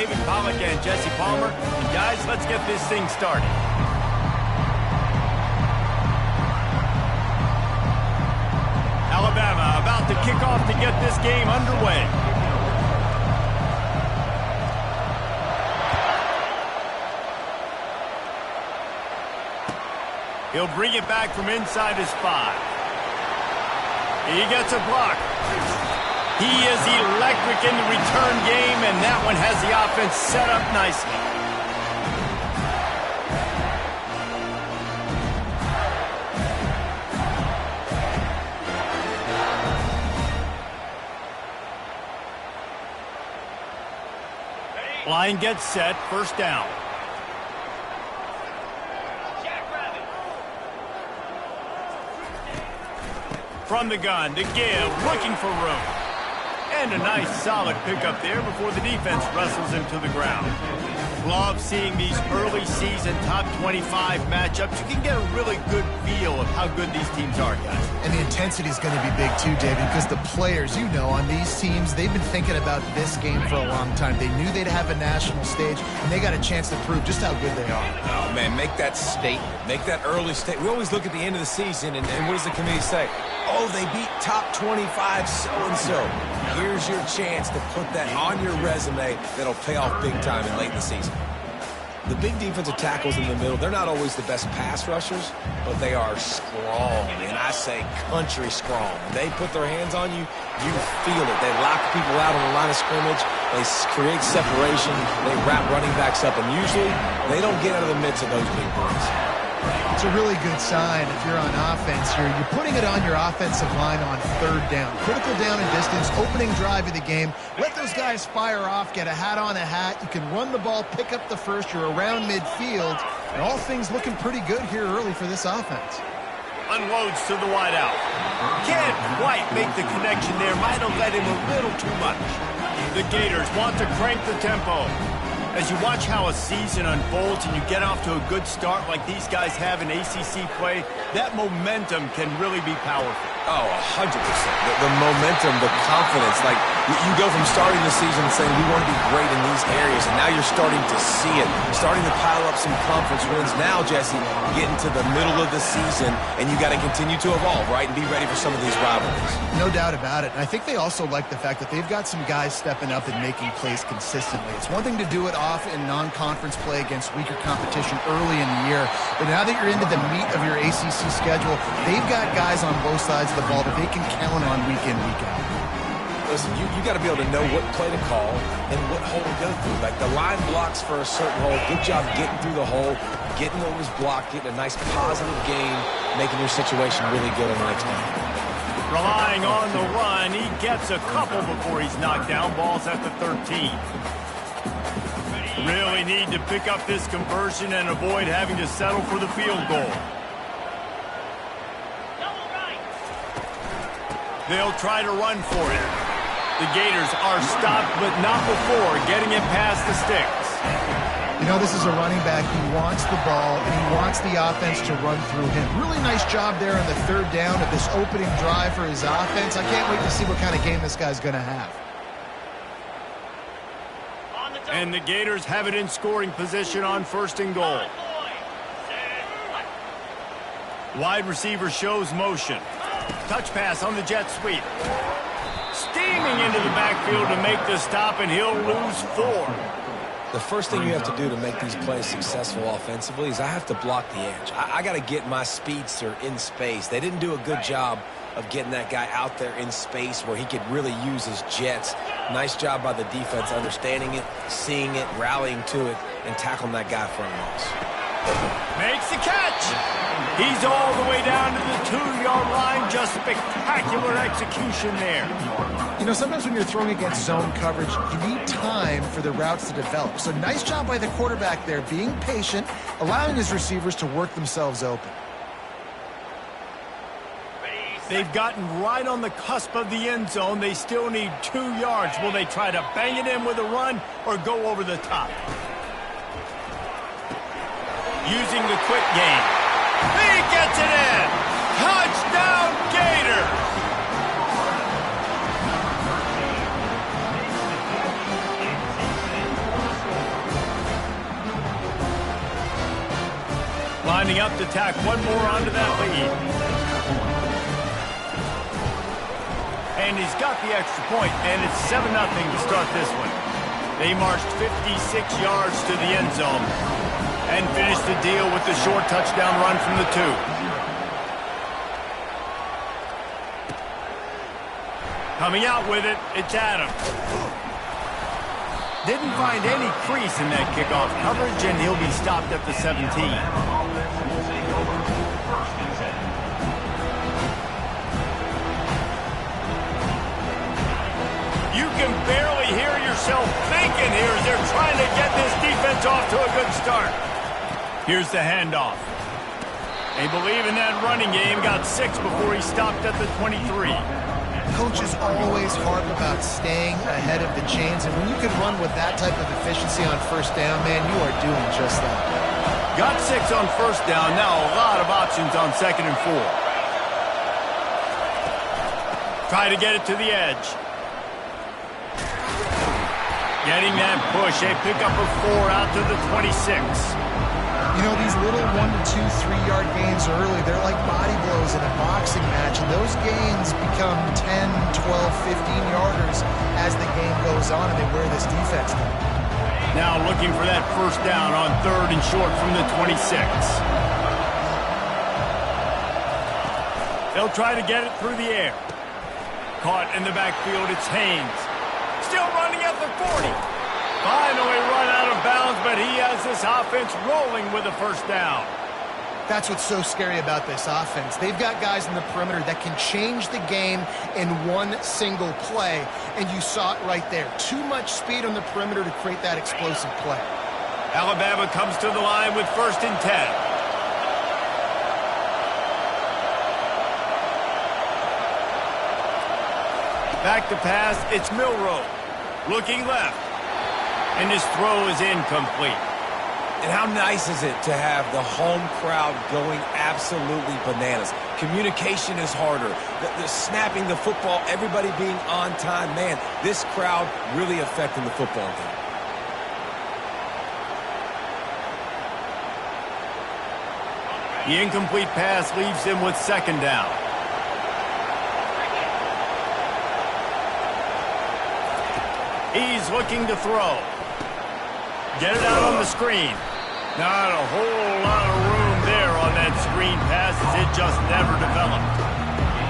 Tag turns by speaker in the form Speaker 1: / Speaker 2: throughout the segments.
Speaker 1: David Pollack and Jesse Palmer. And guys, let's get this thing started. Alabama about to kick off to get this game underway. He'll bring it back from inside his 5. He gets a block. He is electric in the return game, and that one has the offense set up nicely. Line gets set, first down. From the gun to give, looking for room. And a nice solid pickup there before the defense wrestles him to the ground. Love seeing these early season top 25 matchups. You can get a really good feel of how good these teams are, guys.
Speaker 2: And the intensity is going to be big too, David, because the players, you know, on these teams, they've been thinking about this game for a long time. They knew they'd have a national stage, and they got a chance to prove just how good they are.
Speaker 3: Oh, man, make that statement. Make that early statement. We always look at the end of the season, and what does the committee say? Oh, they beat top 25 so-and-so. Here's your chance to put that on your resume that'll pay off big time and late in the season. The big defensive tackles in the middle, they're not always the best pass rushers, but they are strong, and I say country strong. When they put their hands on you, you feel it. They lock people out on the line of scrimmage. They create separation. They wrap running backs up, and usually they don't get out of the midst of those big boys.
Speaker 2: It's a really good sign if you're on offense here. You're putting it on your offensive line on third down. Critical down and distance, opening drive of the game. Let those guys fire off, get a hat on a hat. You can run the ball, pick up the first. You're around midfield. And all things looking pretty good here early for this offense.
Speaker 1: Unloads to the wideout. Can't quite make the connection there. Might have led him a little too much. The Gators want to crank the tempo. As you watch how a season unfolds and you get off to a good start like these guys have in ACC play, that momentum can really be powerful.
Speaker 3: Oh, 100%. The momentum, the confidence. Like, you go from starting the season saying we want to be great in these areas, and now you're starting to see it. Starting to pile up some conference wins. Now, Jesse, getting to the middle of the season, and you got to continue to evolve, right, and be ready for some of these rivalries.
Speaker 2: No doubt about it. And I think they also like the fact that they've got some guys stepping up and making plays consistently. It's one thing to do it off in non-conference play against weaker competition early in the year, but now that you're into the meat of your ACC schedule, they've got guys on both sides of the ball that they can count on week in, week out.
Speaker 3: Listen, you got to be able to know what play to call and what hole to go through. Like, the line blocks for a certain hole. Good job getting through the hole, getting what was blocked, getting a nice positive gain, making your situation really good on the next time.
Speaker 1: Relying on the run, he gets a couple before he's knocked down. Ball's at the 13. Really need to pick up this conversion and avoid having to settle for the field goal. They'll try to run for it. The Gators are stopped, but not before getting it past the sticks.
Speaker 2: You know, this is a running back. He wants the ball, and he wants the offense to run through him. Really nice job there on the third down of this opening drive for his offense. I can't wait to see what kind of game this guy's going to have.
Speaker 1: And the Gators have it in scoring position on first and goal. Wide receiver shows motion. Touch pass on the jet sweep. Steaming into the backfield to make the stop, and he'll lose 4.
Speaker 3: The first thing you have to do to make these plays successful offensively is I have to block the edge. I got to get my speedster in space. They didn't do a good job of getting that guy out there in space where he could really use his jets. Nice job by the defense understanding it, seeing it, rallying to it, and tackling that guy for a loss.
Speaker 1: Makes the catch. He's all the way down to the 2-yard line. Just spectacular execution there.
Speaker 2: You know, sometimes when you're throwing against zone coverage, you need time for the routes to develop. So nice job by the quarterback there, being patient, allowing his receivers to work themselves open.
Speaker 1: They've gotten right on the cusp of the end zone. They still need 2 yards. Will they try to bang it in with a run or go over the top? Using the quick game. He gets it in. Touchdown, Gators. Lining up to tack one more onto that lead. And he's got the extra point, and it's 7-0 to start this one. They marched 56 yards to the end zone and finished the deal with the short touchdown run from the 2. Coming out with it, it's Adams. Didn't find any crease in that kickoff coverage, and he'll be stopped at the 17. You can barely hear yourself thinking here as they're trying to get this defense off to a good start. Here's the handoff. They believe in that running game, got 6 before he stopped at the 23.
Speaker 2: Coaches always harp about staying ahead of the chains, and when you can run with that type of efficiency on first down, man, you are doing just that.
Speaker 1: Got 6 on first down, now a lot of options on 2nd and 4. Try to get it to the edge. Getting that push, a pickup of 4 out to the 26.
Speaker 2: You know, these little 1 to 2, 3-yard gains early, they're like body blows in a boxing match, and those gains become 10, 12, 15-yarders as the game goes on, and they wear this defense down.
Speaker 1: Now looking for that first down on 3rd and short from the 26. They'll try to get it through the air. Caught in the backfield, it's Haynes. Still running at the 40. Finally run out of bounds, but he has this offense rolling with a first down.
Speaker 2: That's what's so scary about this offense. They've got guys in the perimeter that can change the game in one single play, and you saw it right there. Too much speed on the perimeter to create that explosive play.
Speaker 1: Alabama comes to the line with 1st and 10. Back to pass, it's Milroe. Looking left. And his throw is incomplete.
Speaker 3: And how nice is it to have the home crowd going absolutely bananas? Communication is harder. The snapping the football, everybody being on time. Man, this crowd really affecting the football game.
Speaker 1: The incomplete pass leaves him with 2nd down. He's looking to throw. Get it out on the screen. Not a whole lot of room there on that screen pass as it just never developed.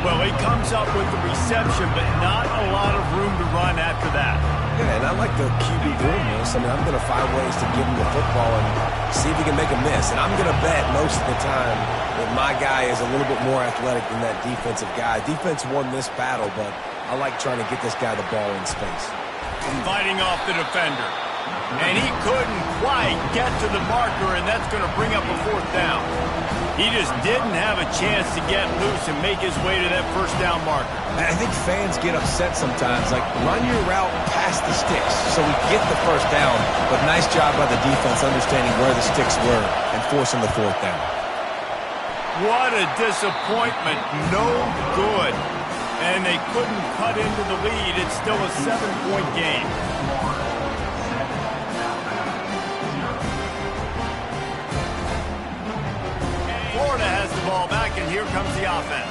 Speaker 1: Well, he comes up with the reception, but not a lot of room to run after that.
Speaker 3: Yeah, and I like the QB doing this. I mean, I'm going to find ways to give him the football and see if he can make a miss. And I'm going to bet most of the time that my guy is a little bit more athletic than that defensive guy. Defense won this battle, but I like trying to get this guy the ball in space.
Speaker 1: Fighting off the defender. And he couldn't quite get to the marker, and that's going to bring up a 4th down. He just didn't have a chance to get loose and make his way to that first down marker.
Speaker 3: And I think fans get upset sometimes, like run your route past the sticks so we get the first down. But nice job by the defense understanding where the sticks were and forcing the 4th down.
Speaker 1: What a disappointment. No good. And they couldn't cut into the lead. It's still a 7-point game. Florida has the ball back, and here comes the offense.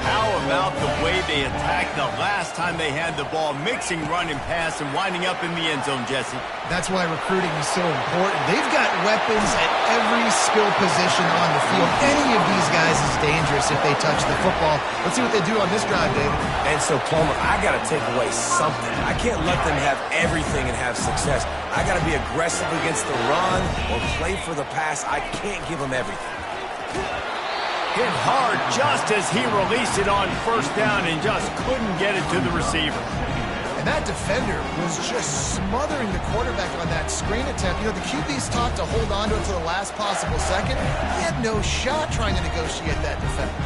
Speaker 1: How about the way they attacked the last time they had the ball, mixing run and pass and winding up in the end zone, Jesse?
Speaker 2: That's why recruiting is so important. They've got weapons at every skill position on the field. Any of these guys is dangerous if they touch the football. Let's see what they do on this drive, David.
Speaker 3: And so, Plummer, I got to take away something. I can't let them have everything and have success. I got to be aggressive against the run or play for the pass. I can't give them everything.
Speaker 1: Hit hard just as he released it on first down and just couldn't get it to the receiver.
Speaker 2: And that defender was just smothering the quarterback on that screen attempt. You know, the QB's taught to hold on to it to the last possible second. He had no shot trying to negotiate that defender.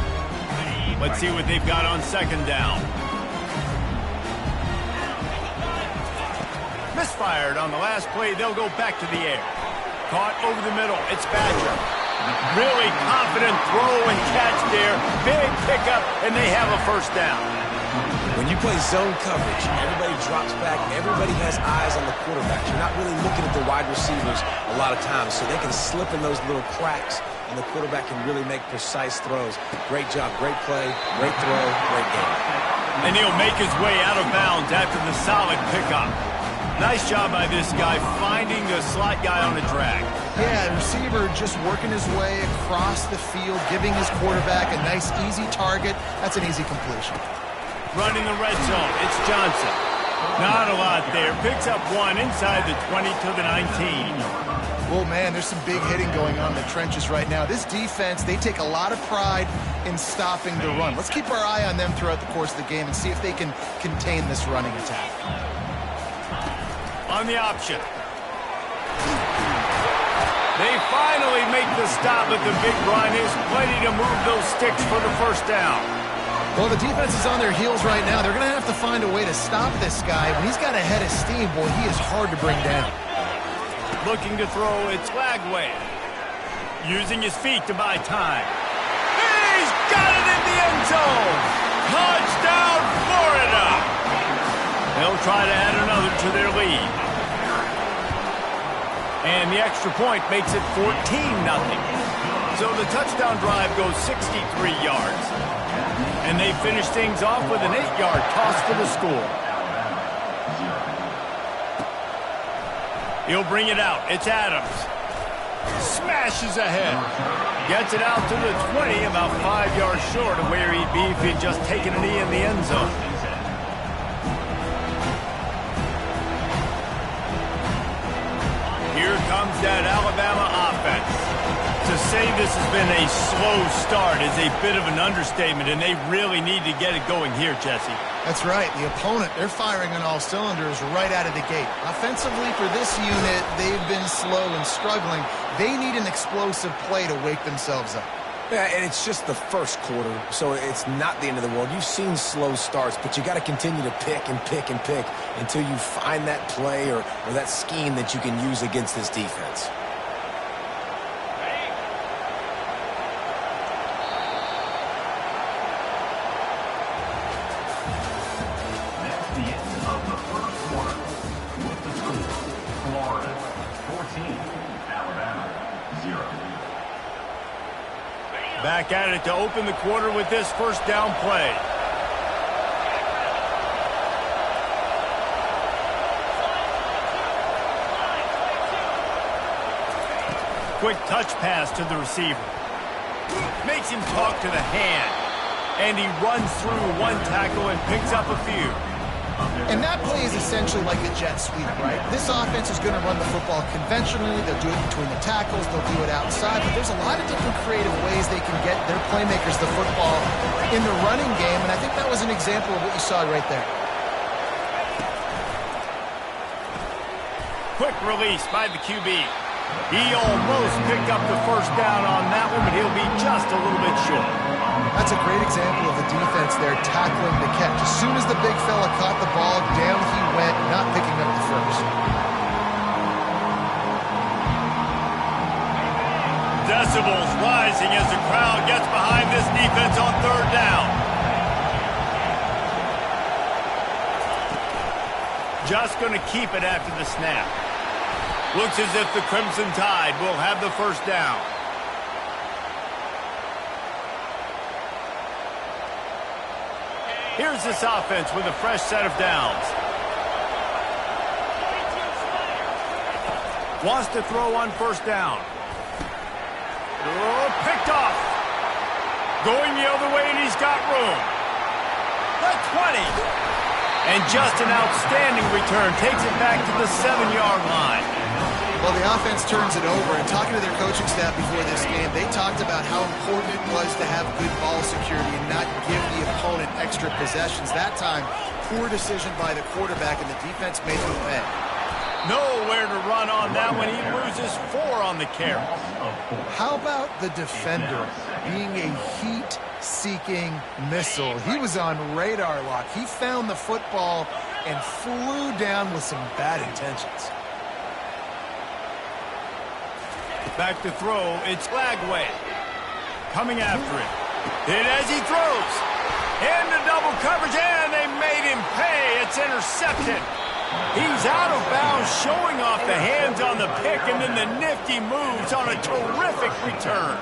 Speaker 1: Let's see what they've got on 2nd down. Misfired on the last play. They'll go back to the air. Caught over the middle. It's Badger. Really confident throw and catch there. Big pickup, and they have a first down.
Speaker 3: When you play zone coverage, everybody drops back. Everybody has eyes on the quarterback. You're not really looking at the wide receivers a lot of times, so they can slip in those little cracks and the quarterback can really make precise throws. Great job, great play, great throw, great game.
Speaker 1: And he'll make his way out of bounds after the solid pickup. Nice job by this guy finding the slot guy on a drag.
Speaker 2: Yeah, the receiver just working his way across the field, giving his quarterback a nice, easy target. That's an easy completion.
Speaker 1: Running the red zone, it's Johnson. Not a lot there. Picks up one inside the 20 to the 19.
Speaker 2: Well, man, there's some big hitting going on in the trenches right now. This defense, they take a lot of pride in stopping the run. Let's keep our eye on them throughout the course of the game and see if they can contain this running attack.
Speaker 1: On the option. They finally make the stop at the big run. Is plenty to move those sticks for the first down.
Speaker 2: Well, the defense is on their heels right now. They're going to have to find a way to stop this guy. When he's got a head of steam, boy, he is hard to bring down.
Speaker 1: Looking to throw, it's Lagway. Using his feet to buy time. He's got it in the end zone! Touchdown, Florida! They'll try to add another to their lead. And the extra point makes it 14-0. So the touchdown drive goes 63 yards. And they finish things off with an 8-yard toss for the score. He'll bring it out. It's Adams. Smashes ahead. Gets it out to the 20, about 5 yards short of where he'd be if he'd just taken a knee in the end zone. Here comes that Alabama offense. To say this has been a slow start is a bit of an understatement, and they really need to get it going here, Jesse.
Speaker 2: That's right. The opponent, they're firing on all cylinders right out of the gate. Offensively for this unit, they've been slow and struggling. They need an explosive play to wake themselves up.
Speaker 3: Yeah, and it's just the first quarter, so it's not the end of the world. You've seen slow starts, but you got to continue to pick and pick and pick until you find that play or that scheme that you can use against this defense.
Speaker 1: Back at it to open the quarter with this first down play. Quick touch pass to the receiver. Makes him talk to the hand. And he runs through one tackle and picks up a few.
Speaker 2: And that play is essentially like a jet sweep, right? This offense is going to run the football conventionally. They'll do it between the tackles. They'll do it outside. But there's a lot of different creative ways they can get their playmakers the football in the running game. And I think that was an example of what you saw right there.
Speaker 1: Quick release by the QB. He almost picked up the first down on that one, but he'll be just a little bit short.
Speaker 2: That's a great example of the defense there tackling the catch. As soon as the big fella caught the ball, down he went, not picking up the first.
Speaker 1: Decibels rising as the crowd gets behind this defense on third down. Just going to keep it after the snap. Looks as if the Crimson Tide will have the first down. Here's this offense with a fresh set of downs. Wants to throw on first down. Oh, picked off. Going the other way, and he's got room. The 20. And just an outstanding return. Takes it back to the 7-yard line.
Speaker 2: Well, the offense turns it over, and talking to their coaching staff before this game, they talked about how important it was to have good ball security and not give the opponent extra possessions. That time, poor decision by the quarterback, and the defense made them pay.
Speaker 1: Nowhere to run on that one. He loses 4 on the carry.
Speaker 2: How about the defender being a heat-seeking missile? He was on radar lock. He found the football and flew down with some bad intentions.
Speaker 1: Back to throw, it's Lagway. Coming after it. And as he throws, into double coverage, and they made him pay. It's intercepted. He's out of bounds, showing off the hands on the pick, and then the nifty moves on a terrific return.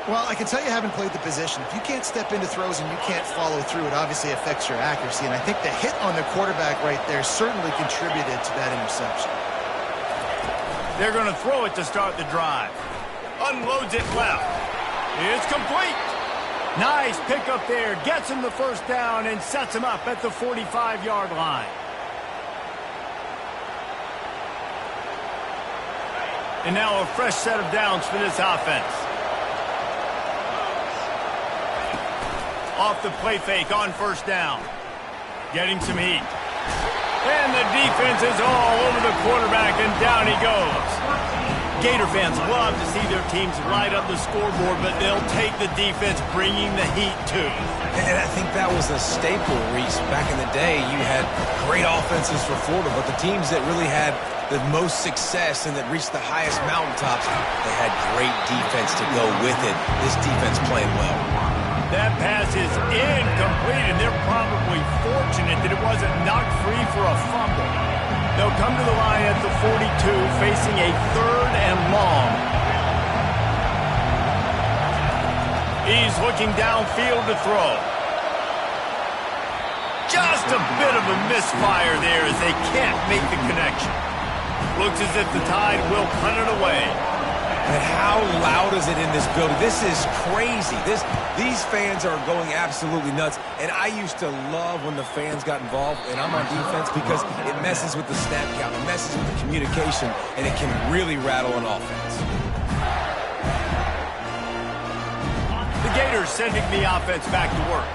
Speaker 2: Well, I can tell you haven't played the position. If you can't step into throws and you can't follow through, it obviously affects your accuracy. And I think the hit on the quarterback right there certainly contributed to that interception.
Speaker 1: They're going to throw it to start the drive. Unloads it left. It's complete. Nice pickup there. Gets him the first down and sets him up at the 45-yard line. And now a fresh set of downs for this offense. Off the play fake on first down. Getting some heat. And the defense is all over the quarterback, and down he goes. Gator fans love to see their teams light up the scoreboard, but they'll take the defense bringing the heat too.
Speaker 3: And I think that was a staple, Reese. Back in the day, you had great offenses for Florida, but the teams that really had the most success and that reached the highest mountaintops, they had great defense to go with it. This defense playing well.
Speaker 1: That pass is incomplete, and they're probably fortunate that it wasn't knocked free for a fumble. They'll come to the line at the 42, facing a 3rd and long. He's looking downfield to throw. Just a bit of a misfire there as they can't make the connection. Looks as if the Tide will punt it away.
Speaker 3: And how loud is it in this building? This is crazy. These fans are going absolutely nuts. And I used to love when the fans got involved, and I'm on defense, because it messes with the snap count, it messes with the communication, and it can really rattle an offense.
Speaker 1: The Gators sending the offense back to work.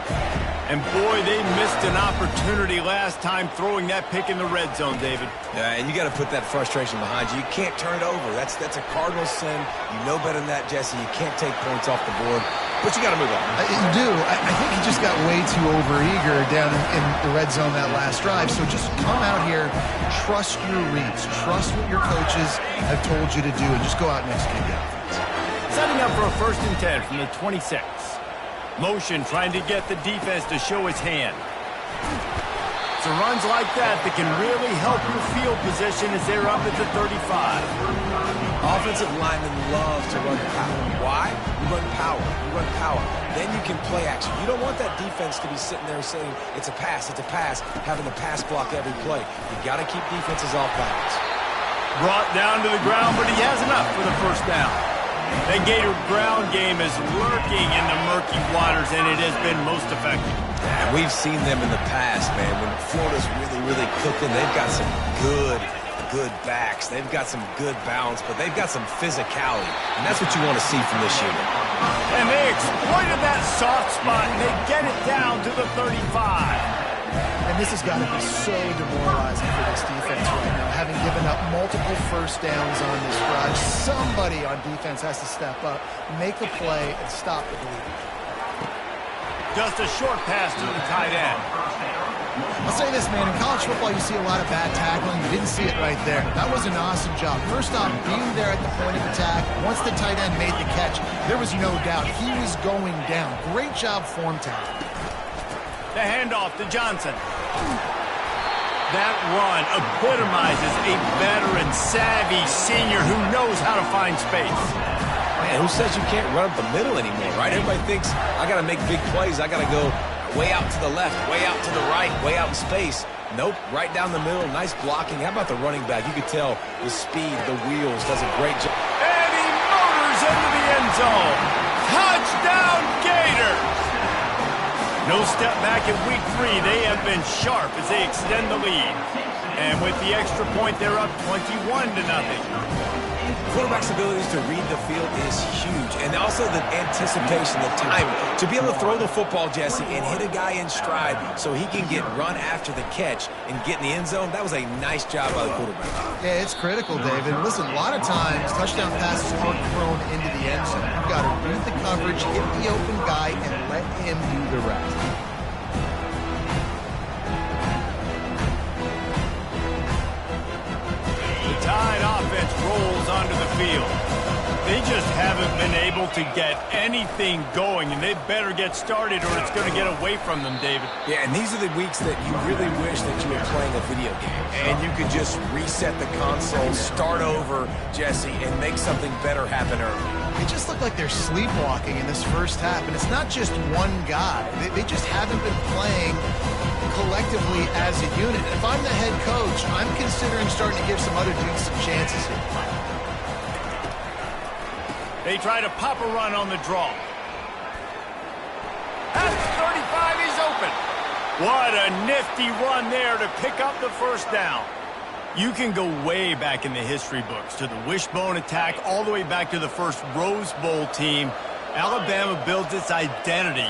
Speaker 1: And boy, they missed an opportunity last time throwing that pick in the red zone, David.
Speaker 3: Yeah, and you got to put that frustration behind you. You can't turn it over. That's a cardinal sin. You know better than that, Jesse. You can't take points off the board, but you got to move on.
Speaker 2: You do. I think he just got way too overeager down in the red zone that last drive. So just come out here, trust your reads, trust what your coaches have told you to do, and just go out and execute the offense.
Speaker 1: Setting up for a 1st and 10 from the 26. Motion trying to get the defense to show his hand. So runs like that can really help your field position as they're up at the 35.
Speaker 3: Offensive linemen love to run power. Why? You run power. You run power. Then you can play action. You don't want that defense to be sitting there saying, it's a pass, having the pass block every play. You got to keep defenses off balance.
Speaker 1: Brought down to the ground, but he has enough for the first down. The Gator ground game is lurking in the murky waters, and it has been most effective.
Speaker 3: And we've seen them in the past, man. When Florida's really cooking, they've got some good backs. They've got some good balance, but they've got some physicality. And that's what you want to see from this unit.
Speaker 1: And they exploited that soft spot, and they get it down to the 35.
Speaker 2: And this has got to be so demoralizing for this defense right now, having given up multiple first downs on this drive. Somebody on defense has to step up, make a play, and stop the bleeding.
Speaker 1: Just a short pass to the tight end.
Speaker 2: I'll say this, man. In college football, you see a lot of bad tackling. You didn't see it right there. That was an awesome job. First off, being there at the point of attack. Once the tight end made the catch, there was no doubt he was going down. Great job form tackling.
Speaker 1: The handoff to Johnson. That run epitomizes a veteran, savvy senior who knows how to find space.
Speaker 3: Man, who says you can't run up the middle anymore, right? Everybody thinks, I got to make big plays. I got to go way out to the left, way out to the right, way out in space. Nope, right down the middle, nice blocking. How about the running back? You could tell the speed, the wheels, does a great job.
Speaker 1: And he motors into the end zone. Touchdown, Gators! No step back in week 3. They have been sharp as they extend the lead. And with the extra point, they're up 21-0.
Speaker 3: Quarterback's abilities to read the field is huge. And also the anticipation, the time. To be able to throw the football, Jesse, and hit a guy in stride so he can get run after the catch and get in the end zone, that was a nice job by the quarterback.
Speaker 2: Yeah, it's critical, David. Listen, a lot of times, touchdown passes aren't thrown into the end zone. You've got to read the coverage, hit the open guy, and let him do the rest.
Speaker 1: The Tide offense offense rolls onto the field. They just haven't been able to get anything going, and they better get started or it's going to get away from them, David.
Speaker 3: Yeah, and these are the weeks that you really wish that you were playing a video game and you could just reset the console, start over, Jesse, and make something better happen early.
Speaker 2: They just look like they're sleepwalking in this first half, and it's not just one guy. They just haven't been playing collectively as a unit. If I'm the head coach, I'm considering starting to give some other dudes some chances here.
Speaker 1: They try to pop a run on the draw. At 35, he's open. What a nifty run there to pick up the first down. You can go way back in the history books to the wishbone attack all the way back to the first Rose Bowl team. Alabama builds its identity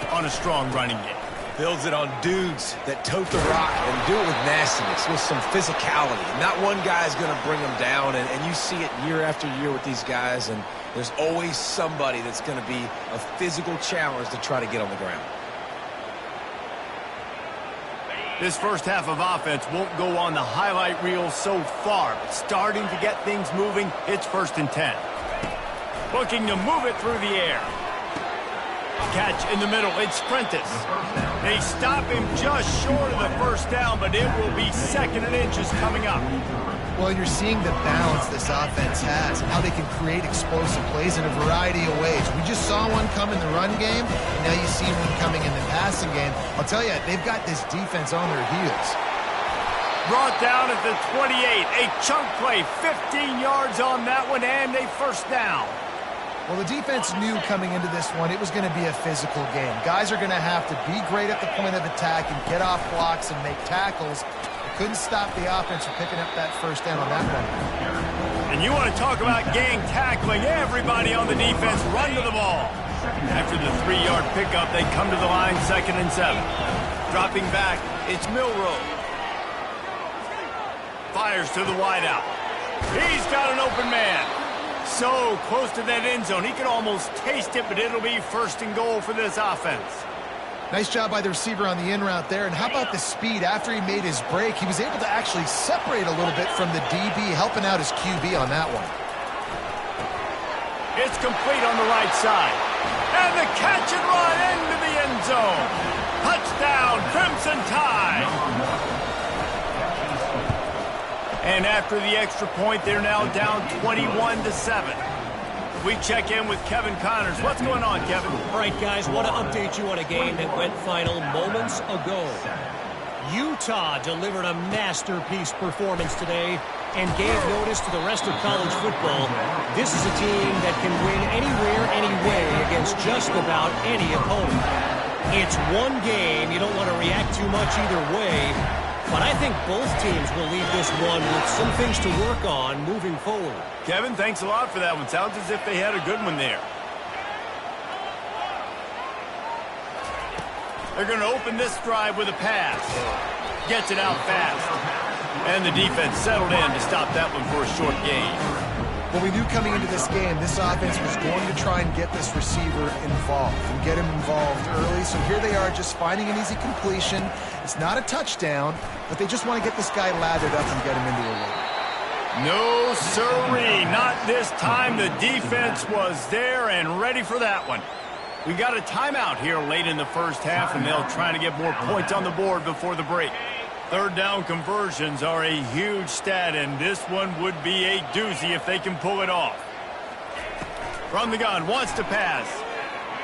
Speaker 1: on a strong running game.
Speaker 3: Builds it on dudes that tote the rock and do it with nastiness, with some physicality. Not one guy's going to bring them down, and you see it year after year with these guys, and there's always somebody that's going to be a physical challenge to try to get on the ground.
Speaker 1: This first half of offense won't go on the highlight reel so far, but starting to get things moving, it's 1st and 10. Looking to move it through the air. Catch in the middle, it's Prentice. They stop him just short of the first down, but it will be 2nd and inches coming up.
Speaker 2: Well, you're seeing the balance this offense has, how they can create explosive plays in a variety of ways. We just saw one come in the run game, and now you see one coming in the passing game. I'll tell you, they've got this defense on their heels.
Speaker 1: Brought down at the 28, a chunk play, 15 yards on that one, and a first down.
Speaker 2: Well, the defense knew coming into this one it was going to be a physical game. Guys are going to have to be great at the point of attack and get off blocks and make tackles. They couldn't stop the offense from picking up that first down on that one.
Speaker 1: And you want to talk about gang tackling, everybody on the defense run to the ball. After the 3-yard pickup, they come to the line, 2nd and 7. Dropping back, it's Milroe. Fires to the wideout. He's got an open man. So close to that end zone. He could almost taste it, but it'll be 1st and goal for this offense.
Speaker 2: Nice job by the receiver on the in route there. And how about the speed? After he made his break, he was able to actually separate a little bit from the DB, helping out his QB on that one.
Speaker 1: It's complete on the right side. And the catch and run into the end zone. Touchdown, Crimson Tide. And after the extra point, they're now down 21-7. We check in with Kevin Connors. What's going on, Kevin?
Speaker 4: All right, guys, want to update you on a game that went final moments ago. Utah delivered a masterpiece performance today and gave notice to the rest of college football. This is a team that can win anywhere, anyway against just about any opponent. It's one game. You don't want to react too much either way. But I think both teams will leave this one with some things to work on moving forward.
Speaker 1: Kevin, thanks a lot for that one. Sounds as if they had a good one there. They're going to open this drive with a pass. Gets it out fast. And the defense settled in to stop that one for a short gain.
Speaker 2: Well, we knew coming into this game, this offense was going to try and get this receiver involved and get him involved early. So here they are just finding an easy completion. It's not a touchdown, but they just want to get this guy lathered up and get him into a run.
Speaker 1: No, sirree. Not this time. The defense was there and ready for that one. We got a timeout here late in the first half, and they'll try to get more points on the board before the break. 3rd down conversions are a huge stat, and this one would be a doozy if they can pull it off. From the gun, wants to pass.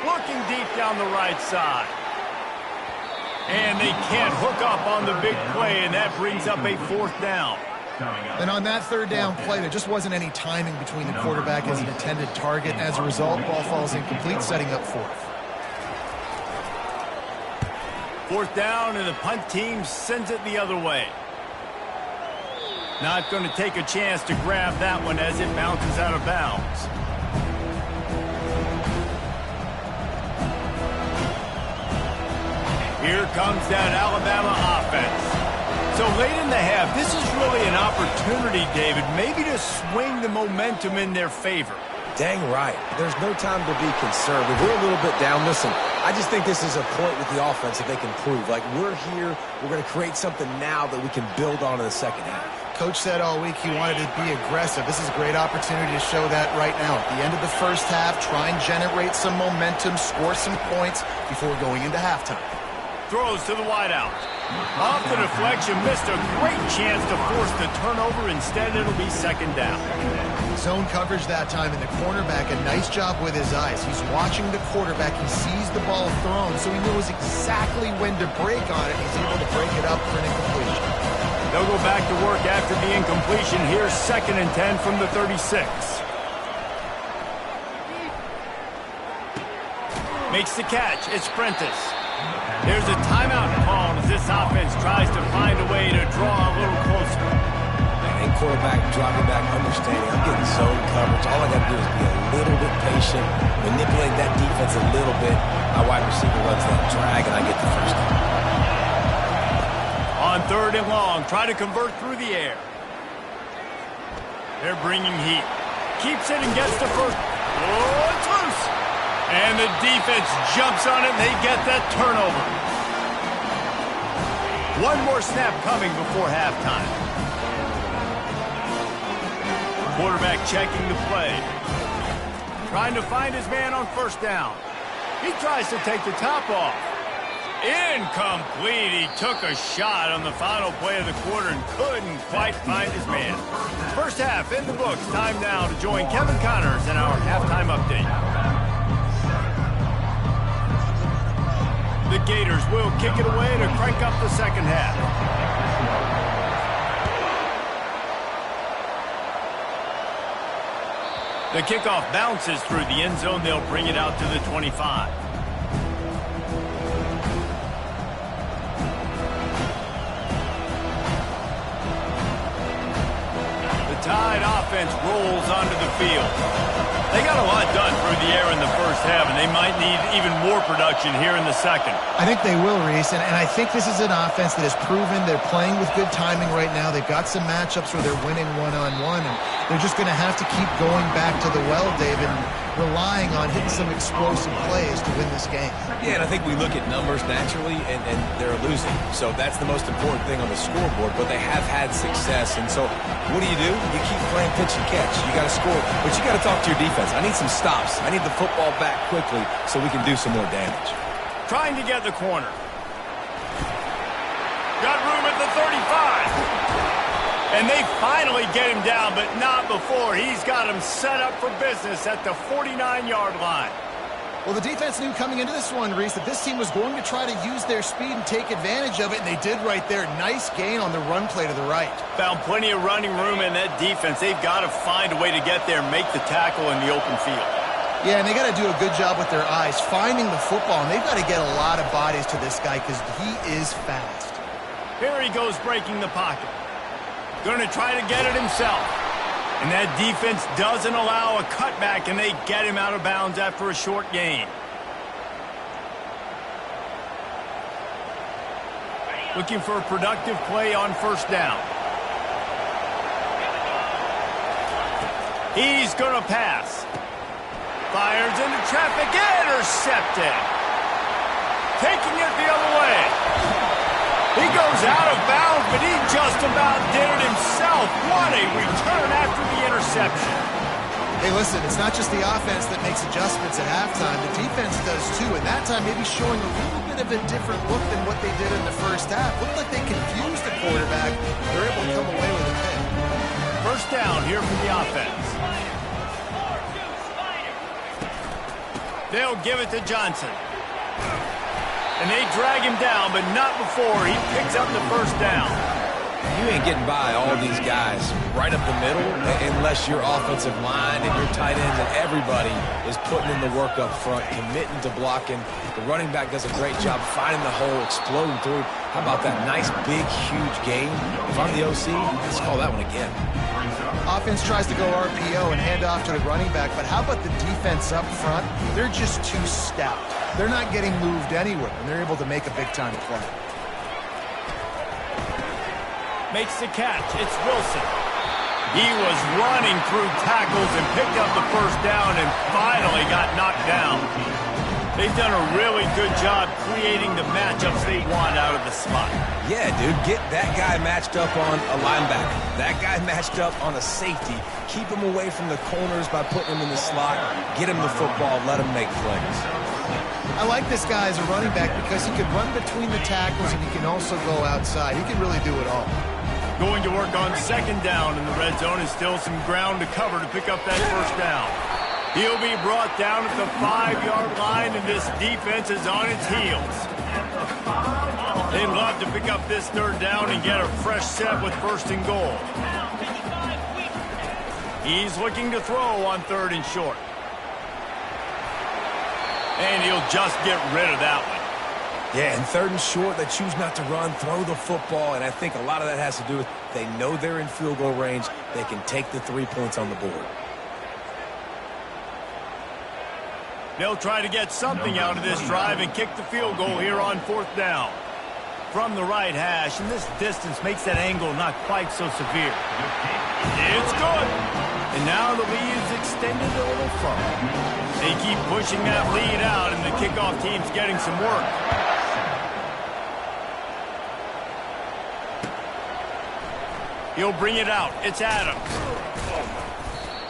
Speaker 1: Looking deep down the right side. And they can't hook up on the big play, and that brings up a 4th down.
Speaker 2: And on that 3rd down play, there just wasn't any timing between the quarterback and his intended target. As a result, ball falls incomplete, setting up 4th.
Speaker 1: 4th down, and the punt team sends it the other way. Not going to take a chance to grab that one as it bounces out of bounds. Here comes that Alabama offense. So late in the half, this is really an opportunity, David, maybe to swing the momentum in their favor.
Speaker 3: Dang right. There's no time to be conservative. We're a little bit down. Listen, I just think this is a point with the offense that they can prove. Like, we're here, we're going to create something now that we can build on in the second half.
Speaker 2: Coach said all week he wanted to be aggressive. This is a great opportunity to show that right now. At the end of the first half, try and generate some momentum, score some points before going into halftime.
Speaker 1: Throws to the wideout. Off the deflection, missed a great chance to force the turnover. Instead, it'll be second down.
Speaker 2: Zone coverage that time, and the cornerback, a nice job with his eyes. He's watching the quarterback. He sees the ball thrown, so he knows exactly when to break on it. He's able to break it up for an incompletion.
Speaker 1: They'll go back to work after the incompletion. Here's 2nd and 10 from the 36. Makes the catch. It's Prentice. There's a timeout called as this offense tries to find a way to draw a little closer.
Speaker 3: And quarterback dropping back, understanding I'm getting zone coverage. All I got to do is be a little bit patient, manipulate that defense a little bit. My wide receiver runs that drag, and I get the first down.
Speaker 1: On 3rd and long, try to convert through the air. They're bringing heat. Keeps it and gets the first. Oh, it's loose. And the defense jumps on it, and they get that turnover. One more snap coming before halftime. Quarterback checking the play. Trying to find his man on 1st down. He tries to take the top off. Incomplete. He took a shot on the final play of the quarter and couldn't quite find his man. First half in the books. Time now to join Kevin Connors in our halftime update. The Gators will kick it away to crank up the second half. The kickoff bounces through the end zone. They'll bring it out to the 25. The Tide offense rolls onto the field. They got a lot done through the air in the first half, and they might need even more production here in the second.
Speaker 2: I think they will, Reese, and I think this is an offense that has proven they're playing with good timing right now. They've got some matchups where they're winning one-on-one, and they're just going to have to keep going back to the well, David, and relying on hitting some explosive plays to win this game.
Speaker 3: Yeah, and I think we look at numbers naturally, and they're losing. So that's the most important thing on the scoreboard, but they have had success. And so what do? You keep playing pitch and catch. You got to score, but you got to talk to your defense. I need some stops. I need the football back quickly so we can do some more damage.
Speaker 1: Trying to get the corner. Got room at the 35. And they finally get him down, but not before. He's got him set up for business at the 49-yard line.
Speaker 2: Well, the defense knew coming into this one, Reese, that this team was going to try to use their speed and take advantage of it, and they did right there. Nice gain on the run play to the right.
Speaker 1: Found plenty of running room in that defense. They've got to find a way to get there and make the tackle in the open field.
Speaker 2: Yeah, and they got to do a good job with their eyes, finding the football, and they've got to get a lot of bodies to this guy because he is fast.
Speaker 1: Here he goes breaking the pocket. Going to try to get it himself. And that defense doesn't allow a cutback, and they get him out of bounds after a short gain. Looking for a productive play on 1st down. He's going to pass. Fires into traffic, intercepted. Taking it the other way. He goes out of bounds, but he just about did it himself. What a return after the interception.
Speaker 2: Hey, listen, it's not just the offense that makes adjustments at halftime. The defense does too, and that time maybe showing a little bit of a different look than what they did in the first half. Looked like they confused the quarterback. They're able to come away with a pick.
Speaker 1: First down here for the offense. They'll give it to Johnson. And they drag him down, but not before he picks up the first down.
Speaker 3: You ain't getting by all these guys right up the middle unless your offensive line and your tight ends and everybody is putting in the work up front, committing to blocking. The running back does a great job finding the hole, exploding through. How about that nice, big, huge gain? If I'm the OC, let's call that one again.
Speaker 2: Offense tries to go RPO and hand off to the running back, but how about the defense up front? They're just too stout. They're not getting moved anywhere, and they're able to make a big-time play.
Speaker 1: Makes the catch. It's Wilson. He was running through tackles and picked up the first down and finally got knocked down. They've done a really good job creating the matchups they want out of the slot.
Speaker 3: Yeah, dude, get that guy matched up on a linebacker. That guy matched up on a safety. Keep him away from the corners by putting him in the slot. Get him the football. Let him make plays.
Speaker 2: I like this guy as a running back because he can run between the tackles and he can also go outside. He can really do it all.
Speaker 1: Going to work on second down in the red zone is still some ground to cover to pick up that first down. He'll be brought down at the 5-yard line, and this defense is on its heels. They'd love to pick up this third down and get a fresh set with first and goal. He's looking to throw on third and short. And he'll just get rid of that one.
Speaker 3: Yeah, and third and short, they choose not to run, throw the football, and I think a lot of that has to do with they know they're in field goal range. They can take the 3 points on the board.
Speaker 1: They'll try to get something out of this drive and kick the field goal here on fourth down. From the right hash, and this distance makes that angle not quite so severe. It's good. And now the lead is extended a little further. They keep pushing that lead out, and the kickoff team's getting some work. He'll bring it out. It's Adams.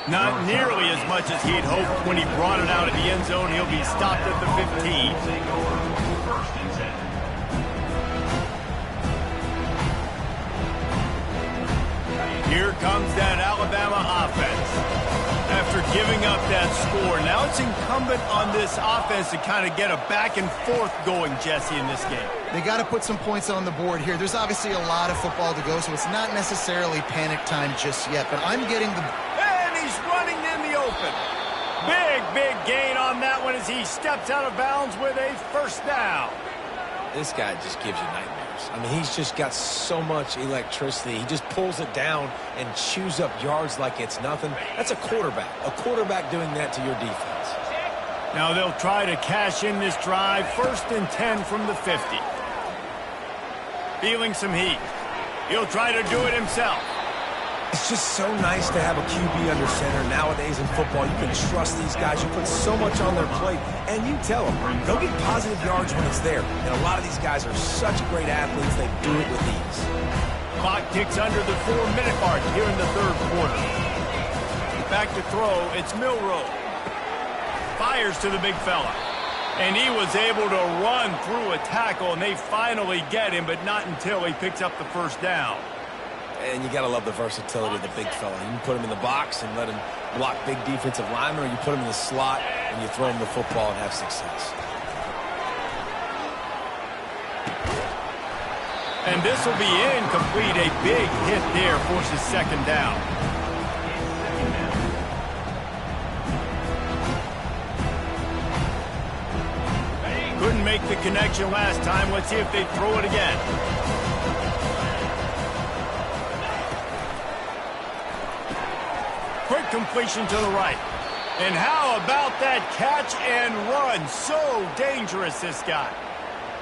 Speaker 1: Not nearly as much as he'd hoped when he brought it out of the end zone. He'll be stopped at the 15. Here comes that Alabama offense. After giving up that score, now it's incumbent on this offense to kind of get a back and forth going, Jesse, in this game.
Speaker 2: They got to put some points on the board here. There's obviously a lot of football to go, so it's not necessarily panic time just yet, but I'm getting the...
Speaker 1: He's running in the open. Big gain on that one as he steps out of bounds with a first down.
Speaker 3: This guy just gives you nightmares. I mean, he's just got so much electricity. He just pulls it down and chews up yards like it's nothing. That's a quarterback. A quarterback doing that to your defense.
Speaker 1: Now they'll try to cash in this drive. First and 10 from the 50. Feeling some heat. He'll try to do it himself.
Speaker 3: It's just so nice to have a QB under center. Nowadays in football, you can trust these guys. You put so much on their plate, and you tell them, they'll get positive yards when it's there. And a lot of these guys are such great athletes, they do it with ease.
Speaker 1: Clock ticks under the 4-minute mark here in the third quarter. Back to throw, it's Milroe. Fires to the big fella. And he was able to run through a tackle, and they finally get him, but not until he picks up the first down.
Speaker 3: And you got to love the versatility of the big fella. You can put him in the box and let him block big defensive linemen, or you put him in the slot and you throw him the football and have success.
Speaker 1: And this will be incomplete. A big hit there forces second down. Couldn't make the connection last time. Let's see if they throw it again. Quick completion to the right. And how about that catch and run? So dangerous, this guy.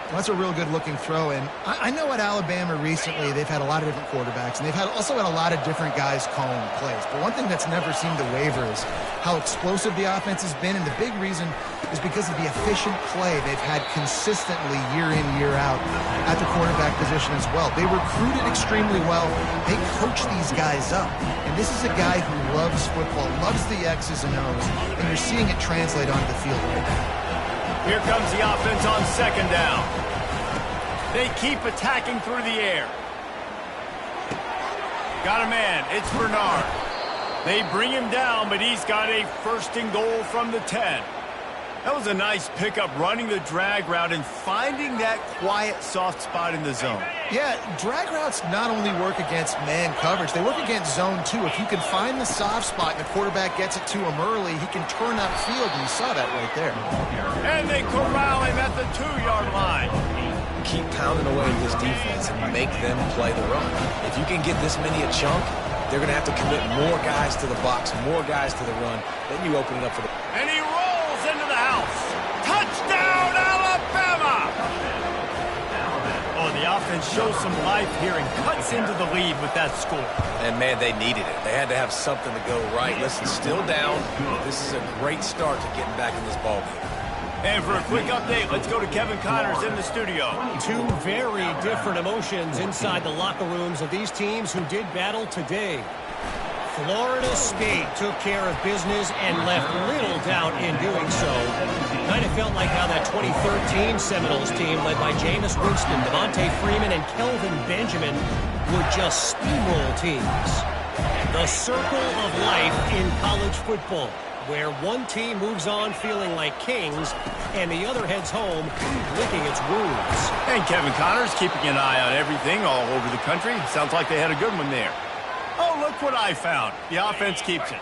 Speaker 2: Well, that's a real good-looking throw, and I know at Alabama recently they've had a lot of different quarterbacks, and they've also had a lot of different guys calling plays. But one thing that's never seemed to waver is how explosive the offense has been, and the big reason is because of the efficient play they've had consistently year in, year out at the quarterback position as well. They recruited extremely well. They coach these guys up, and this is a guy who loves football, loves the X's and O's, and you're seeing it translate onto the field right now.
Speaker 1: Here comes the offense on second down. They keep attacking through the air. Got a man. It's Bernard. They bring him down, but he's got a first and goal from the 10. That was a nice pickup, running the drag route and finding that quiet, soft spot in the zone.
Speaker 2: Yeah, drag routes not only work against man coverage, they work against zone too. If you can find the soft spot and the quarterback gets it to him early, he can turn upfield, and you saw that right there.
Speaker 1: And they corral him at the 2-yard line.
Speaker 3: Keep pounding away at this defense and make them play the run. If you can get this many a chunk, they're going to have to commit more guys to the box, more guys to the run. Then you open it up for the...
Speaker 1: And he rolls into the house. Touchdown, Alabama! Oh, the offense shows some life here and cuts into the lead with that score.
Speaker 3: And, man, they needed it. They had to have something to go right. Listen, still down. This is a great start to getting back in this ballgame.
Speaker 1: And for a quick update, let's go to Kevin Connors in the studio.
Speaker 4: Two very different emotions inside the locker rooms of these teams who did battle today. Florida State took care of business and left little doubt in doing so. Kind of felt like how that 2013 Seminoles team led by Jameis Winston, Devontae Freeman, and Kelvin Benjamin would just steamroll teams. The circle of life in college football, where one team moves on feeling like kings and the other heads home licking its wounds.
Speaker 1: And Kevin Connors keeping an eye on everything all over the country. Sounds like they had a good one there. Oh, look what I found. The offense keeps it.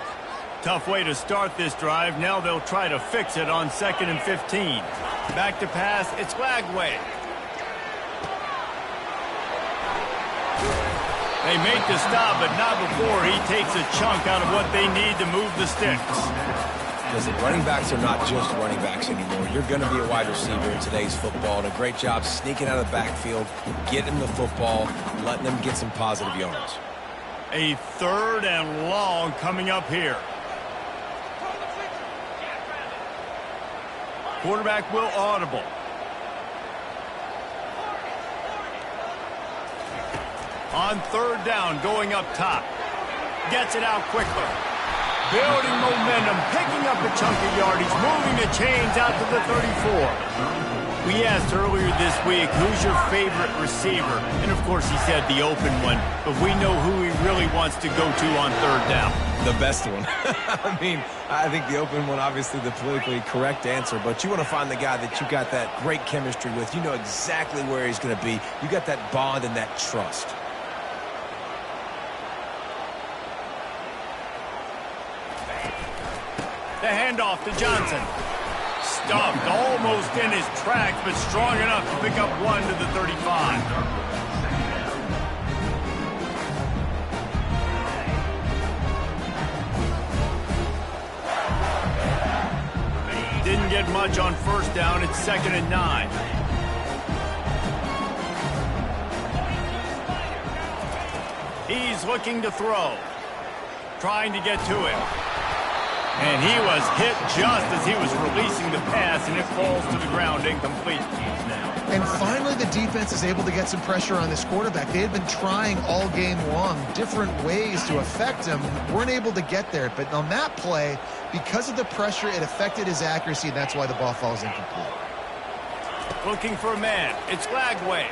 Speaker 1: Tough way to start this drive. Now they'll try to fix it on 2nd and 15. Back to pass. It's Lagway. They make the stop, but not before he takes a chunk out of what they need to move the sticks.
Speaker 3: Listen, running backs are not just running backs anymore. You're going to be a wide receiver in today's football, and a great job sneaking out of the backfield, getting the football, letting them get some positive yards.
Speaker 1: A 3rd and long coming up here. Quarterback will audible. On 3rd down, going up top. Gets it out quickly. Building momentum, picking up a chunk of yardage, moving the chains out to the 34. We asked earlier this week, who's your favorite receiver? And, of course, he said the open one. But we know who he really wants to go to on 3rd down.
Speaker 3: The best one. I mean, I think the open one, obviously the politically correct answer. But you want to find the guy that you got that great chemistry with. You know exactly where he's going to be. You got that bond and that trust.
Speaker 1: The handoff to Johnson. Stuffed almost in his tracks, but strong enough to pick up 1 to the 35. Didn't get much on 1st down. It's 2nd and 9. He's looking to throw. Trying to get to it. And he was hit just as he was releasing the pass, and it falls to the ground incomplete.
Speaker 2: And finally, the defense is able to get some pressure on this quarterback. They had been trying all game long different ways to affect him. Weren't able to get there. But on that play, because of the pressure, it affected his accuracy, and that's why the ball falls incomplete.
Speaker 1: Looking for a man. It's Lagway.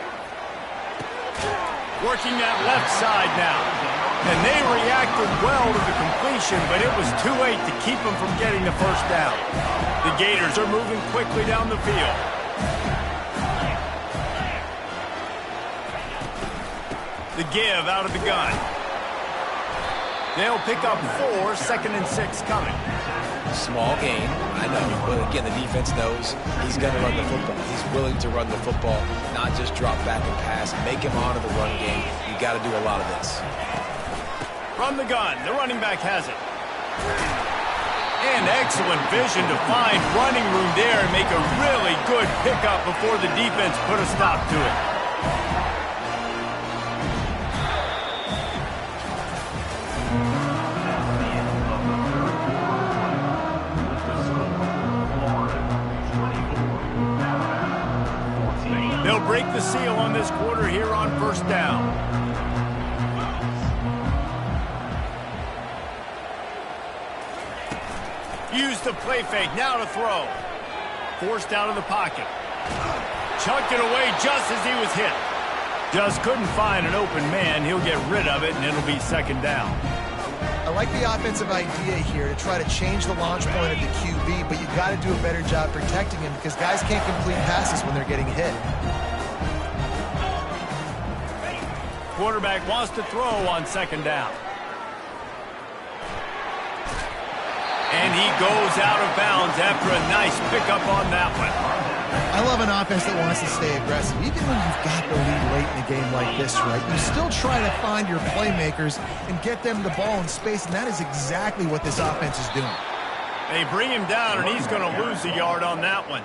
Speaker 1: Working that left side now. And they reacted well to the completion, but it was too late to keep them from getting the 1st down. The Gators are moving quickly down the field. The give out of the gun. They'll pick up 4, 2nd and 6 coming.
Speaker 3: Small game, I know, but again, the defense knows he's going to run the football. He's willing to run the football, not just drop back and pass, make him honor the run game. You got to do a lot of this.
Speaker 1: From the gun, the running back has it. And excellent vision to find running room there and make a really good pickup before the defense put a stop to it. They'll break the seal on this quarter here on 1st down. Use the play fake, now to throw. Forced out of the pocket. Chucked it away just as he was hit. Just couldn't find an open man. He'll get rid of it, and it'll be 2nd down.
Speaker 2: I like the offensive idea here to try to change the launch point of the QB, but you got to do a better job protecting him because guys can't complete passes when they're getting hit.
Speaker 1: Quarterback wants to throw on 2nd down. And he goes out of bounds after a nice pickup on that one.
Speaker 2: I love an offense that wants to stay aggressive. Even when you've got the lead late in a game like this, right, you still try to find your playmakers and get them the ball in space, and that is exactly what this offense is doing.
Speaker 1: They bring him down, and he's going to lose a yard on that one.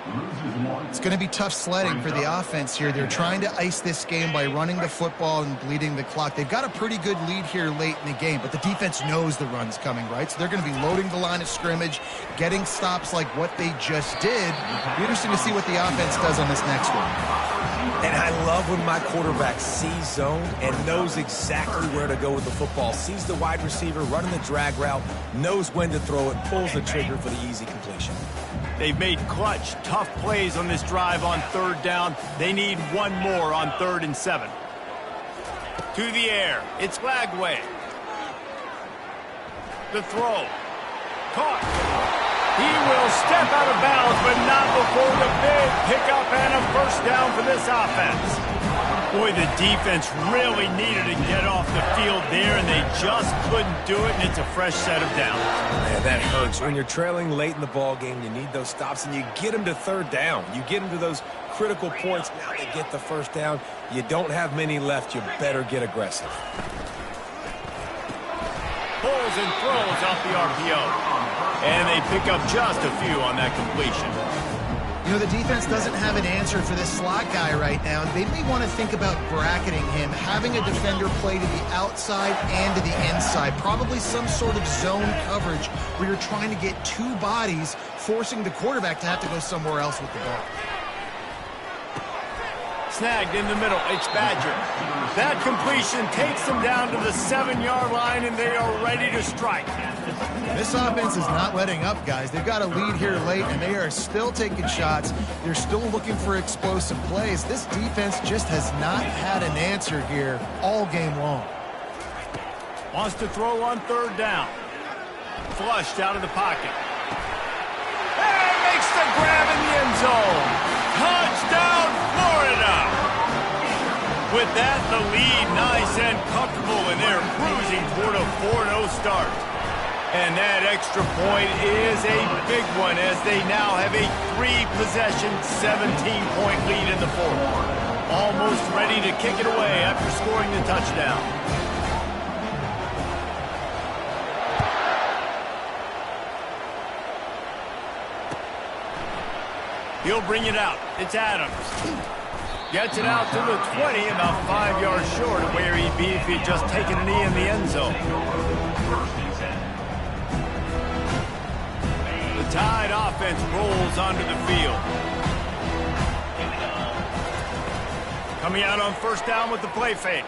Speaker 2: It's going to be tough sledding for the offense here. They're trying to ice this game by running the football and bleeding the clock. They've got a pretty good lead here late in the game, but the defense knows the run's coming, right? So they're going to be loading the line of scrimmage, getting stops like what they just did. It'll be interesting to see what the offense does on this next one.
Speaker 3: And I love when my quarterback sees zone and knows exactly where to go with the football. Sees the wide receiver running the drag route, knows when to throw it, pulls the trigger for the easy completion.
Speaker 1: They've made clutch, tough plays on this drive on third down. They need one more on 3rd and 7. To the air. It's Lagway. The throw. Caught. He will step out of bounds, but not before the big pickup and a first down for this offense. Boy, the defense really needed to get off the field there, and they just couldn't do it, and it's a fresh set of downs.
Speaker 3: Man, that hurts. When you're trailing late in the ball game, you need those stops, and you get them to 3rd down. You get them to those critical points. Now they get the first down. You don't have many left. You better get aggressive.
Speaker 1: Pulls and throws off the RPO. And they pick up just a few on that completion.
Speaker 2: You know, the defense doesn't have an answer for this slot guy right now. They may want to think about bracketing him, having a defender play to the outside and to the inside. Probably some sort of zone coverage where you're trying to get 2 bodies, forcing the quarterback to have to go somewhere else with the ball.
Speaker 1: Snagged in the middle. It's Badger. That completion takes them down to the 7-yard line, and they are ready to strike.
Speaker 2: This offense is not letting up, guys. They've got a lead here late, and they are still taking shots. They're still looking for explosive plays. This defense just has not had an answer here all game long.
Speaker 1: Wants to throw on 3rd down. Flushed out of the pocket. And makes the grab in the end zone. Touchdown, Florida! With that, the lead nice and comfortable, and they're cruising toward a 4-0 start. And that extra point is a big one as they now have a 3-possession, 17-point lead in the 4th. Almost ready to kick it away after scoring the touchdown. He'll bring it out. It's Adams. Gets it out to the 20, about 5 yards short of where he'd be if he'd just taken a knee in the end zone. The Tide offense rolls onto the field. Coming out on 1st down with the play fake.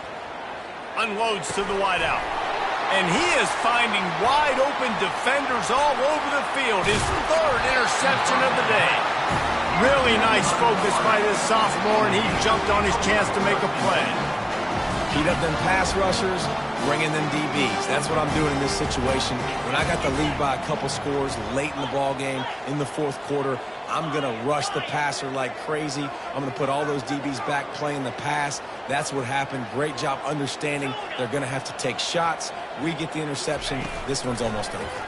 Speaker 1: Unloads to the wideout. And he is finding wide open defenders all over the field. His 3rd interception of the day. Really nice focus by this sophomore, and he jumped on his chance to make a play.
Speaker 3: Heat up them pass rushers, bring in them DBs. That's what I'm doing in this situation. When I got the lead by a couple scores late in the ball game, in the 4th quarter, I'm going to rush the passer like crazy. I'm going to put all those DBs back playing the pass. That's what happened. Great job understanding they're going to have to take shots. We get the interception. This one's almost over.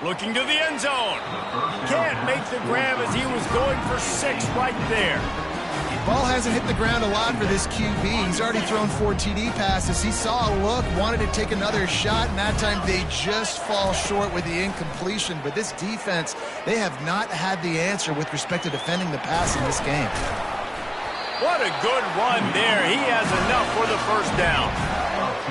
Speaker 1: Looking to the end zone. Can't make the grab as he was going for 6 right there.
Speaker 2: Ball hasn't hit the ground a lot for this QB. He's already thrown 4 TD passes. He saw a look, wanted to take another shot, and that time they just fall short with the incompletion. But this defense, they have not had the answer with respect to defending the pass in this game.
Speaker 1: What a good run there. He has enough for the 1st down.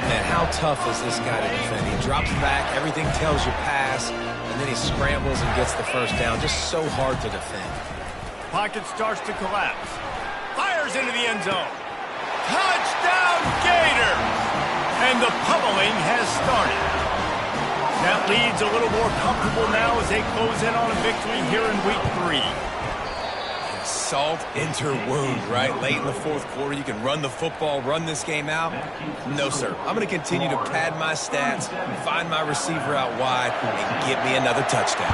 Speaker 3: Man, how tough is this guy to defend? He drops back, everything tells you pass, and then he scrambles and gets the 1st down. Just so hard to defend.
Speaker 1: Pocket starts to collapse. Fires into the end zone. Touchdown, Gators! And the pummeling has started. That lead's a little more comfortable now as they close in on a victory here in week 3.
Speaker 3: Salt into wound, right? Late in the 4th quarter, you can run the football, run this game out. No, sir. I'm going to continue to pad my stats, find my receiver out wide, and get me another touchdown.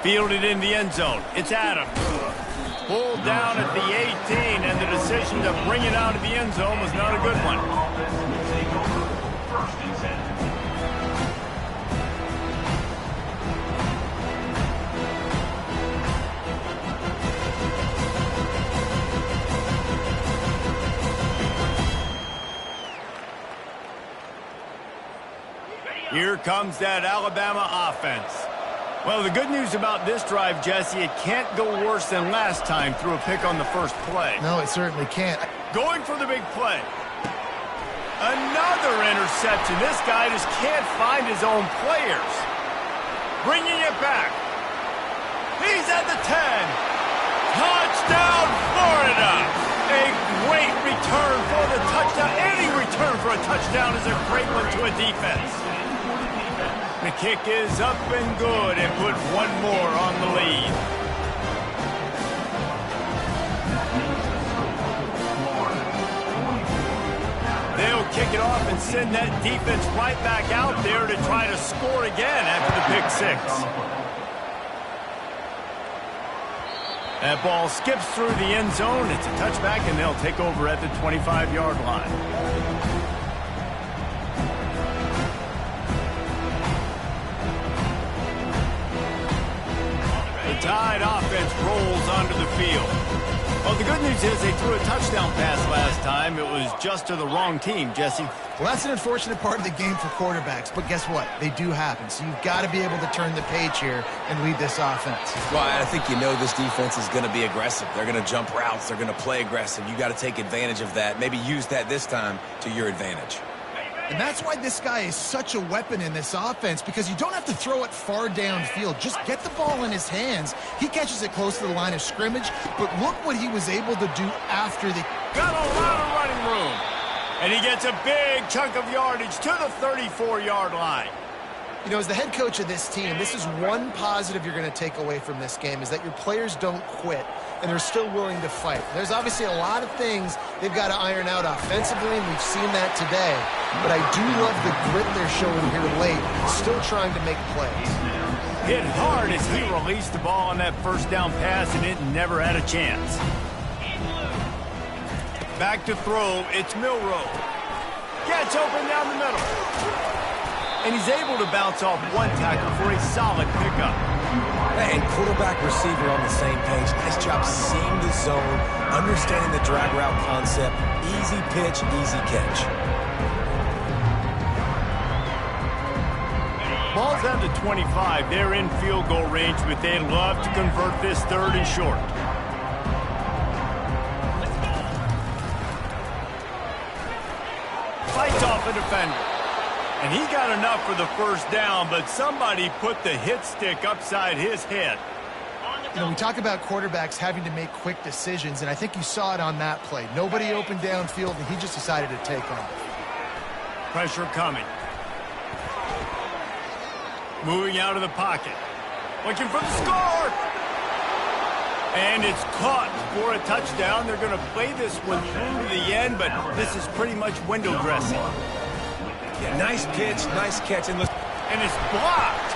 Speaker 1: Fielded in the end zone. It's Adams. Pulled down at the 18, and the decision to bring it out of the end zone was not a good one. Here comes that Alabama offense. Well, the good news about this drive, Jesse, it can't go worse than last time through a pick on the first play.
Speaker 2: No, it certainly can't.
Speaker 1: Going for the big play. Another interception. This guy just can't find his own players. Bringing it back. He's at the 10. Touchdown, Florida. A great return for the touchdown. Any return for a touchdown is a great one to a defense. The kick is up and good and put one more on the lead. They'll kick it off and send that defense right back out there to try to score again after the pick six. That ball skips through the end zone. It's a touchback, and they'll take over at the 25-yard line. The Tide offense rolls onto the field. Well, the good news is they threw a touchdown pass last time. It was just to the wrong team, Jesse.
Speaker 2: Well, that's an unfortunate part of the game for quarterbacks, but guess what? They do happen. So you've got to be able to turn the page here and lead this offense.
Speaker 3: Well, I think you know this defense is going to be aggressive. They're going to jump routes. They're going to play aggressive. You got to take advantage of that. Maybe use that this time to your advantage.
Speaker 2: And that's why this guy is such a weapon in this offense, because you don't have to throw it far downfield. Just get the ball in his hands. He catches it close to the line of scrimmage, but look what he was able to do after the...
Speaker 1: Got a lot of running room. And he gets a big chunk of yardage to the 34-yard line.
Speaker 2: You know, as the head coach of this team, this is one positive you're going to take away from this game, is that your players don't quit and they're still willing to fight. There's obviously a lot of things they've got to iron out offensively, and we've seen that today. But I do love the grit they're showing here late, still trying to make plays.
Speaker 1: Hit hard as he released the ball on that first down pass, and it never had a chance. Back to throw, it's Milroe. Gets open down the middle. And he's able to bounce off one tackle for a solid pickup.
Speaker 3: And quarterback receiver on the same page. Nice job seeing the zone, understanding the drag route concept. Easy pitch, easy catch.
Speaker 1: Ball's at the 25. They're in field goal range, but they'd love to convert this third and short. Fights off a defender. And he got enough for the first down, but somebody put the hit stick upside his head.
Speaker 2: You know, we talk about quarterbacks having to make quick decisions, and I think you saw it on that play. Nobody opened downfield, and he just decided to take off.
Speaker 1: Pressure coming. Moving out of the pocket. Looking for the score. And it's caught for a touchdown. They're going to play this one through to the end, but this is pretty much window dressing.
Speaker 3: Yeah, nice pitch, nice catch. And
Speaker 1: it's blocked.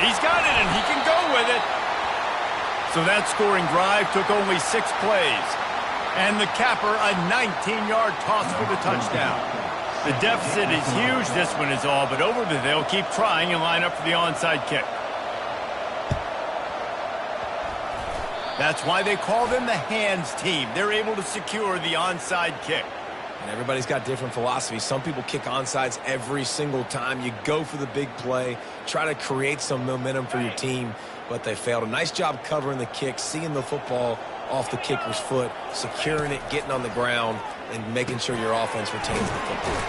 Speaker 1: He's got it, and he can go with it. So that scoring drive took only 6 plays. And the capper, a 19-yard toss for the touchdown. The deficit is huge. This one is all but over, but they'll keep trying and line up for the onside kick. That's why they call them the hands team. They're able to secure the onside kick.
Speaker 3: And everybody's got different philosophies. Some people kick onside every single time. You go for the big play, try to create some momentum for your team, but they failed. A nice job covering the kick, seeing the football off the kicker's foot, securing it, getting on the ground, and making sure your offense retains the football.